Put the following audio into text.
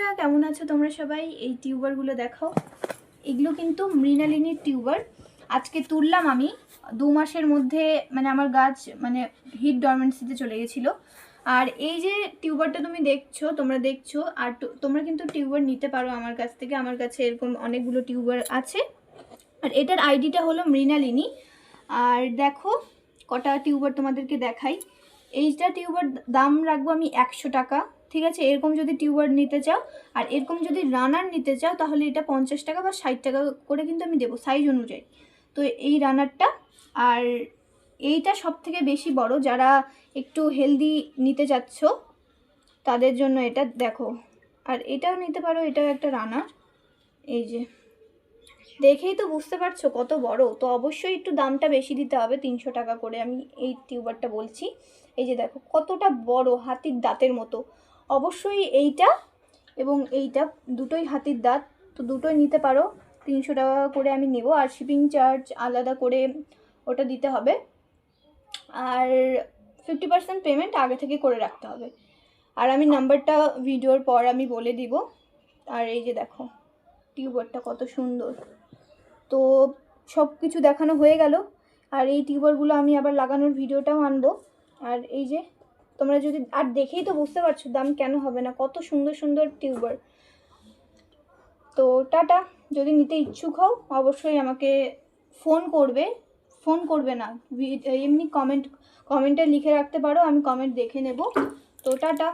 বন্ধুরা, কেমন আছো তোমরা সবাই? এই টিউবারগুলো দেখো, এগুলো কিন্তু মৃণালিনীর টিউবার। আজকে তুললাম আমি 2 মাসের মধ্যে, মানে আমার গাছ মানে হিট ডরমেন্সিতে চলে গেছিলো। আর এই যে টিউবারটা তোমরা দেখছো, আর তোমরা কিন্তু টিউবার নিতে পারো আমার কাছ থেকে। আমার কাছে এরকম অনেকগুলো টিউবার আছে, আর এটার আইডিটা হলো মৃণালিনী। আর দেখো কটা টিউবার তোমাদেরকে দেখাই। এইটা টিউবার দাম রাখবো আমি 100 টাকা, ঠিক আছে? এরকম যদি টিউবার নিতে চাও আর এরকম যদি রানার নিতে চাও তাহলে এটা 50 টাকা বা 60 টাকা করে কিন্তু আমি দেবো সাইজ অনুযায়ী। তো এই রানারটা, আর এইটা সব থেকে বেশি বড়, যারা একটু হেলদি নিতে চাচ্ছ তাদের জন্য এটা দেখো। আর এটাও নিতে পারো, এটাও একটা রানার। এই যে দেখেই তো বুঝতে পারছো কত বড়। তো অবশ্যই একটু দামটা বেশি দিতে হবে, 300 টাকা করে আমি এই টিউবারটা বলছি। এই যে দেখো কতটা বড়, হাতির দাঁতের মতো। অবশ্যই এইটা এবং এইটা দুটোই হাতির দাঁত, তো দুটোই নিতে পারো। 300 টাকা করে আমি নেব, আর শিপিং চার্জ আলাদা করে ওটা দিতে হবে। আর 50% পেমেন্ট আগে থেকে করে রাখতে হবে। আর আমি নাম্বারটা ভিডিওর পর আমি বলে দিব। আর এই যে দেখো টিউবারটা কত সুন্দর। তো সব কিছু দেখানো হয়ে গেল, আর এই টিউবারগুলো আমি আবার লাগানোর ভিডিওটাও আনবো। আর এই যে তোমরা যদি আর দেখেই তো বুঝতে পারছো দাম কেন হবে না, কত সুন্দর সুন্দর টিউবার। তো টাটা, যদি নিতে ইচ্ছুক হও অবশ্যই আমাকে ফোন করবে না, এমনি কমেন্টে লিখে রাখতে পারো, আমি কমেন্ট দেখে নেব। তো টাটা।